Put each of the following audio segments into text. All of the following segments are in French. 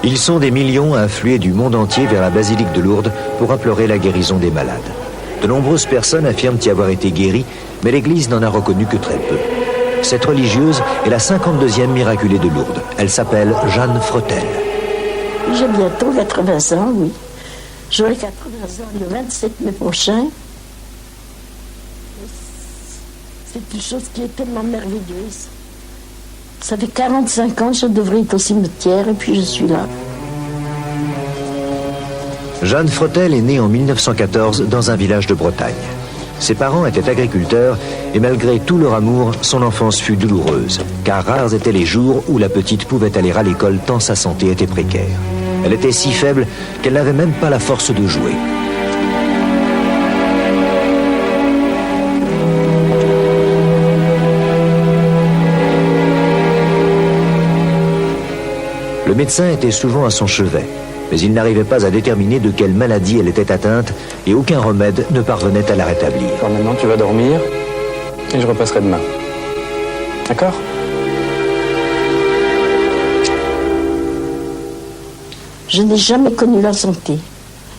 Ils sont des millions à affluer du monde entier vers la basilique de Lourdes pour implorer la guérison des malades. De nombreuses personnes affirment y avoir été guéries, mais l'Église n'en a reconnu que très peu. Cette religieuse est la 52e miraculée de Lourdes. Elle s'appelle Jeanne Fretel. J'ai bientôt 80 ans, oui. J'aurai 80 ans le 27 mai prochain. C'est une chose qui est tellement merveilleuse. Ça fait 45 ans que je devrais être au cimetière et puis je suis là. Jeanne Fretel est née en 1914 dans un village de Bretagne. Ses parents étaient agriculteurs et malgré tout leur amour, son enfance fut douloureuse, car rares étaient les jours où la petite pouvait aller à l'école tant sa santé était précaire. Elle était si faible qu'elle n'avait même pas la force de jouer. Le médecin était souvent à son chevet, mais il n'arrivait pas à déterminer de quelle maladie elle était atteinte et aucun remède ne parvenait à la rétablir. Alors maintenant, tu vas dormir et je repasserai demain. D'accord ? Je n'ai jamais connu la santé.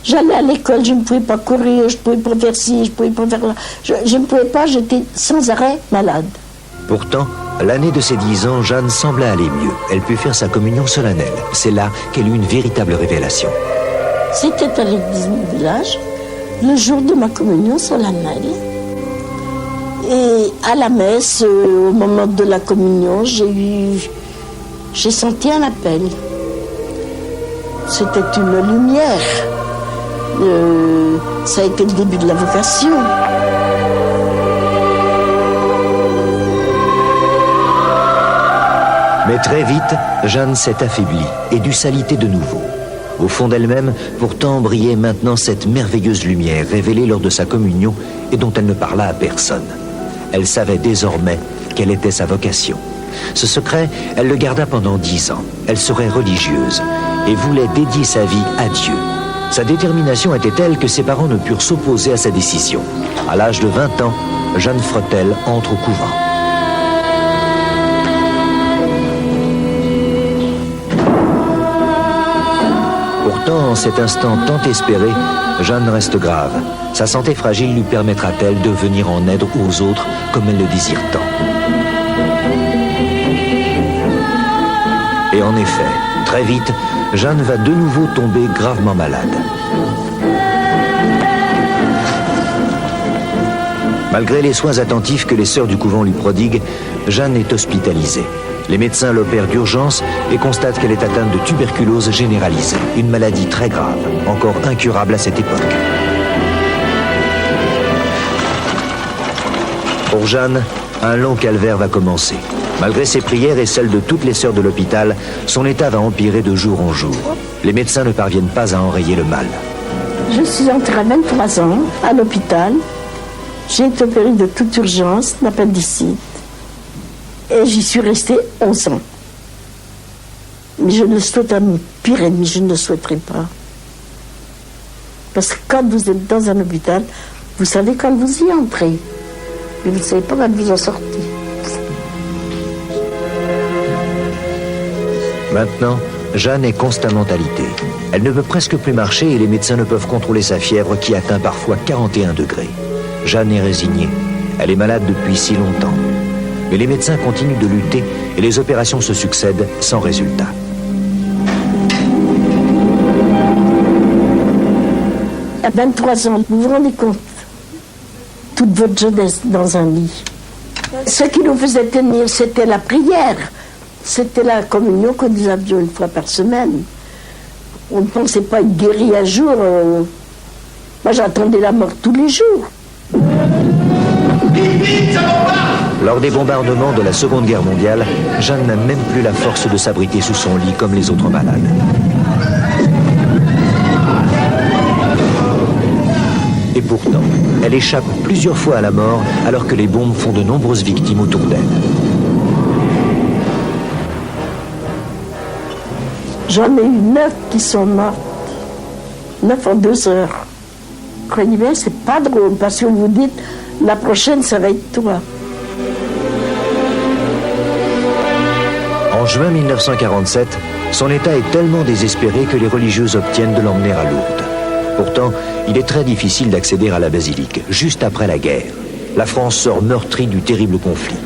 J'allais à l'école, je ne pouvais pas courir, je ne pouvais pas faire ci, je ne pouvais pas faire là. Je ne pouvais pas, j'étais sans arrêt malade. Pourtant, l'année de ses 10 ans, Jeanne semblait aller mieux. Elle put faire sa communion solennelle. C'est là qu'elle eut une véritable révélation. C'était à l'église du village, le jour de ma communion solennelle. Et à la messe, au moment de la communion, j'ai senti un appel. C'était une lumière. Ça a été le début de la vocation. Mais très vite, Jeanne s'est affaiblie et dut s'aliter de nouveau. Au fond d'elle-même, pourtant brillait maintenant cette merveilleuse lumière révélée lors de sa communion et dont elle ne parla à personne. Elle savait désormais quelle était sa vocation. Ce secret, elle le garda pendant 10 ans. Elle serait religieuse et voulait dédier sa vie à Dieu. Sa détermination était telle que ses parents ne purent s'opposer à sa décision. À l'âge de 20 ans, Jeanne Fretel entre au couvent. Pourtant, en cet instant tant espéré, Jeanne reste grave. Sa santé fragile lui permettra-t-elle de venir en aide aux autres comme elle le désire tant? Et en effet, très vite, Jeanne va de nouveau tomber gravement malade. Malgré les soins attentifs que les sœurs du couvent lui prodiguent, Jeanne est hospitalisée. Les médecins l'opèrent d'urgence et constatent qu'elle est atteinte de tuberculose généralisée, une maladie très grave, encore incurable à cette époque. Pour Jeanne, un long calvaire va commencer. Malgré ses prières et celles de toutes les sœurs de l'hôpital, son état va empirer de jour en jour. Les médecins ne parviennent pas à enrayer le mal. Je suis entrée à 23 ans à l'hôpital. J'ai été opérée de toute urgence d'appendicite. Et j'y suis restée 11 ans. Mais je le souhaite à mon pire ennemi, je ne le souhaiterais pas. Parce que quand vous êtes dans un hôpital, vous savez quand vous y entrez. Mais vous ne savez pas quand vous en sortez. Maintenant, Jeanne est constamment alitée. Elle ne peut presque plus marcher et les médecins ne peuvent contrôler sa fièvre qui atteint parfois 41 degrés. Jeanne est résignée. Elle est malade depuis si longtemps. Mais les médecins continuent de lutter et les opérations se succèdent sans résultat. À 23 ans, vous vous rendez compte, toute votre jeunesse dans un lit. Ce qui nous faisait tenir, c'était la prière. C'était la communion que nous avions une fois par semaine. On ne pensait pas être guéri un jour. Moi, j'attendais la mort tous les jours. Lors des bombardements de la Seconde Guerre mondiale, Jeanne n'a même plus la force de s'abriter sous son lit comme les autres malades. Et pourtant, elle échappe plusieurs fois à la mort alors que les bombes font de nombreuses victimes autour d'elle. J'en ai eu 9 qui sont mortes. 9 en 2 heures. Croyez bien, c'est pas drôle parce que vous dites, la prochaine, ça va être toi. En juin 1947, Son état est tellement désespéré que les religieuses obtiennent de l'emmener à Lourdes. Pourtant, il est très difficile d'accéder à la basilique, juste après la guerre. La France sort meurtrie du terrible conflit.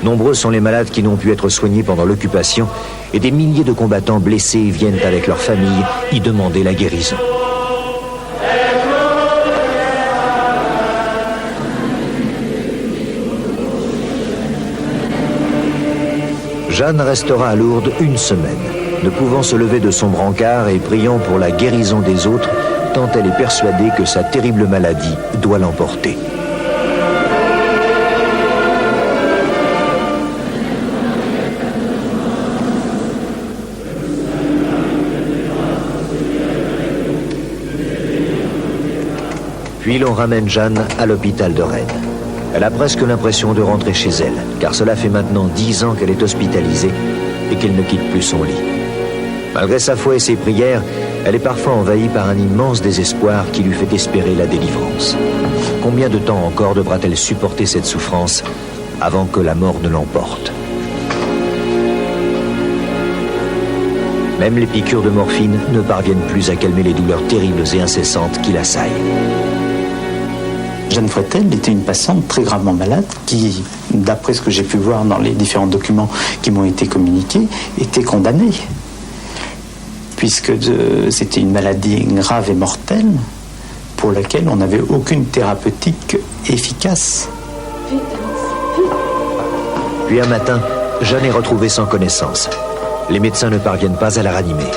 Nombreux sont les malades qui n'ont pu être soignés pendant l'occupation et des milliers de combattants blessés viennent avec leurs familles y demander la guérison. Jeanne restera à Lourdes une semaine, ne pouvant se lever de son brancard et priant pour la guérison des autres, tant elle est persuadée que sa terrible maladie doit l'emporter. Puis l'on ramène Jeanne à l'hôpital de Rennes. Elle a presque l'impression de rentrer chez elle, car cela fait maintenant 10 ans qu'elle est hospitalisée et qu'elle ne quitte plus son lit. Malgré sa foi et ses prières, elle est parfois envahie par un immense désespoir qui lui fait espérer la délivrance. Combien de temps encore devra-t-elle supporter cette souffrance avant que la mort ne l'emporte? Même les piqûres de morphine ne parviennent plus à calmer les douleurs terribles et incessantes qui l'assaillent. Jeanne Freitel était une patiente très gravement malade qui, d'après ce que j'ai pu voir dans les différents documents qui m'ont été communiqués, était condamnée. Puisque c'était une maladie grave et mortelle pour laquelle on n'avait aucune thérapeutique efficace. Puis un matin, Jeanne est retrouvée sans connaissance. Les médecins ne parviennent pas à la ranimer.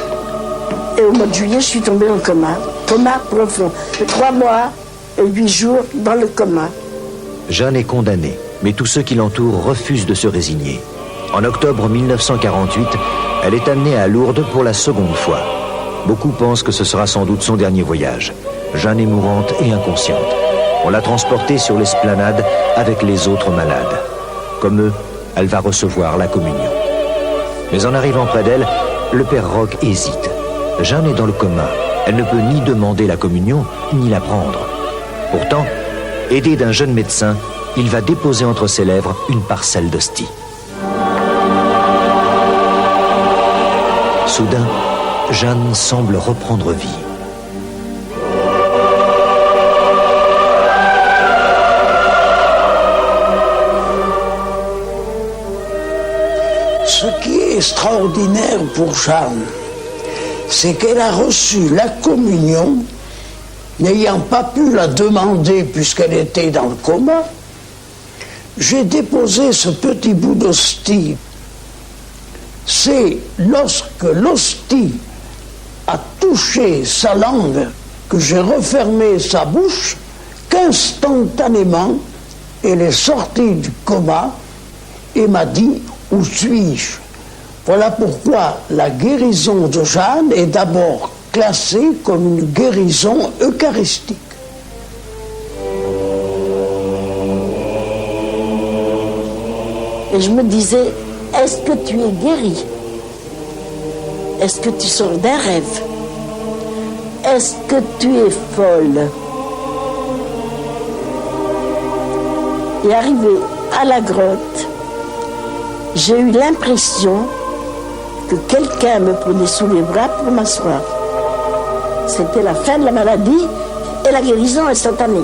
Et au mois de juillet, je suis tombée en coma profond. 3 mois et 8 jours dans le coma. Jeanne est condamnée, mais tous ceux qui l'entourent refusent de se résigner. En octobre 1948, elle est amenée à Lourdes pour la seconde fois. Beaucoup pensent que ce sera sans doute son dernier voyage. Jeanne est mourante et inconsciente. On l'a transportée sur l'esplanade avec les autres malades. Comme eux, elle va recevoir la communion. Mais en arrivant près d'elle, le père Roch hésite. Jeanne est dans le coma. Elle ne peut ni demander la communion, ni la prendre. Pourtant, aidé d'un jeune médecin, il va déposer entre ses lèvres une parcelle d'hostie. Soudain, Jeanne semble reprendre vie. Ce qui est extraordinaire pour Jeanne, c'est qu'elle a reçu la communion, n'ayant pas pu la demander puisqu'elle était dans le coma. J'ai déposé ce petit bout d'hostie. C'est lorsque l'hostie a touché sa langue que j'ai refermé sa bouche qu'instantanément elle est sortie du coma et m'a dit « Où suis-je » Voilà pourquoi la guérison de Jeanne est d'abord classée comme une guérison eucharistique. Et je me disais, est-ce que tu es guéri? Est-ce que tu sors d'un rêve? Est-ce que tu es folle? Et arrivé à la grotte, j'ai eu l'impression que quelqu'un me prenait sous les bras pour m'asseoir. C'était la fin de la maladie et la guérison instantanée.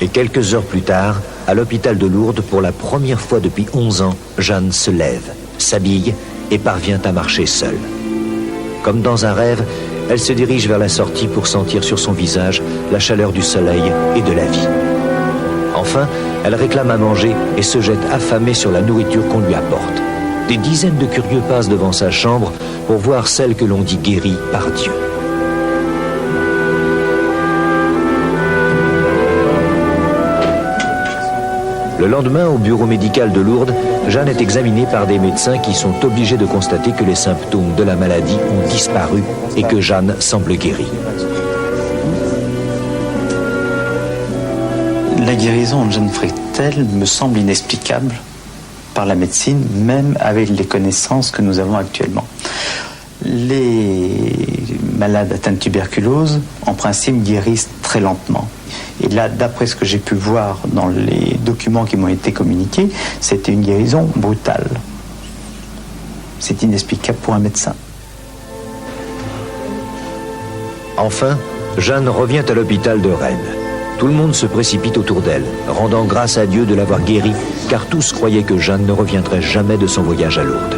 Et quelques heures plus tard, à l'hôpital de Lourdes, pour la première fois depuis 11 ans, Jeanne se lève, s'habille et parvient à marcher seule. Comme dans un rêve, elle se dirige vers la sortie pour sentir sur son visage la chaleur du soleil et de la vie. Enfin, elle réclame à manger et se jette affamée sur la nourriture qu'on lui apporte. Des dizaines de curieux passent devant sa chambre pour voir celle que l'on dit guérie par Dieu. Le lendemain, au bureau médical de Lourdes, Jeanne est examinée par des médecins qui sont obligés de constater que les symptômes de la maladie ont disparu et que Jeanne semble guérie. La guérison de Jeanne Freitel me semble inexplicable par la médecine, même avec les connaissances que nous avons actuellement. Les malades atteints de tuberculose, en principe, guérissent très lentement. Et là, d'après ce que j'ai pu voir dans les documents qui m'ont été communiqués, c'était une guérison brutale. C'est inexplicable pour un médecin. Enfin, Jeanne revient à l'hôpital de Rennes. Tout le monde se précipite autour d'elle, rendant grâce à Dieu de l'avoir guérie, car tous croyaient que Jeanne ne reviendrait jamais de son voyage à Lourdes.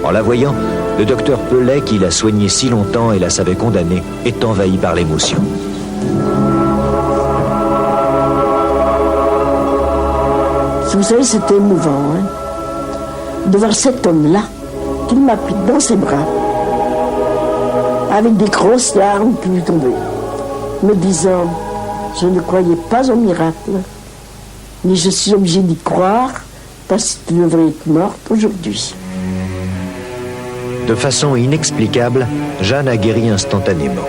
En la voyant, le docteur Pellet, qui l'a soignée si longtemps et la savait condamnée, est envahi par l'émotion. Vous savez, c'était émouvant, hein, de voir cet homme-là, qu'il m'a pris dans ses bras, avec des grosses larmes qui lui tombaient, me disant... Je ne croyais pas au miracle, mais je suis obligée d'y croire parce que tu devrais être morte aujourd'hui. De façon inexplicable, Jeanne a guéri instantanément.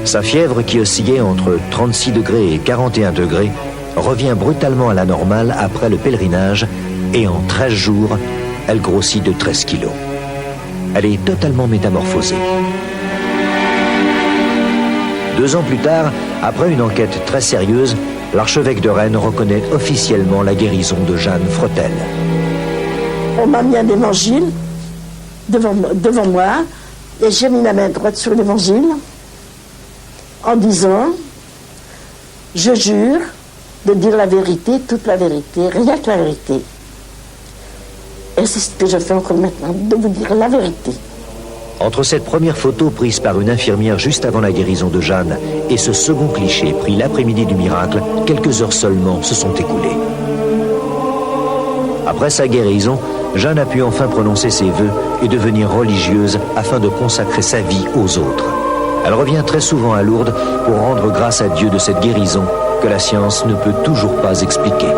Sa fièvre, qui oscillait entre 36 degrés et 41 degrés, revient brutalement à la normale après le pèlerinage et en 13 jours, elle grossit de 13 kilos. Elle est totalement métamorphosée. 2 ans plus tard, après une enquête très sérieuse, l'archevêque de Rennes reconnaît officiellement la guérison de Jeanne Fretel. On m'a mis un évangile devant moi et j'ai mis la main droite sur l'évangile en disant « Je jure de dire la vérité, toute la vérité, rien que la vérité. » Et c'est ce que je fais encore maintenant, de vous dire la vérité. Entre cette première photo prise par une infirmière juste avant la guérison de Jeanne et ce second cliché pris l'après-midi du miracle, quelques heures seulement se sont écoulées. Après sa guérison, Jeanne a pu enfin prononcer ses vœux et devenir religieuse afin de consacrer sa vie aux autres. Elle revient très souvent à Lourdes pour rendre grâce à Dieu de cette guérison que la science ne peut toujours pas expliquer.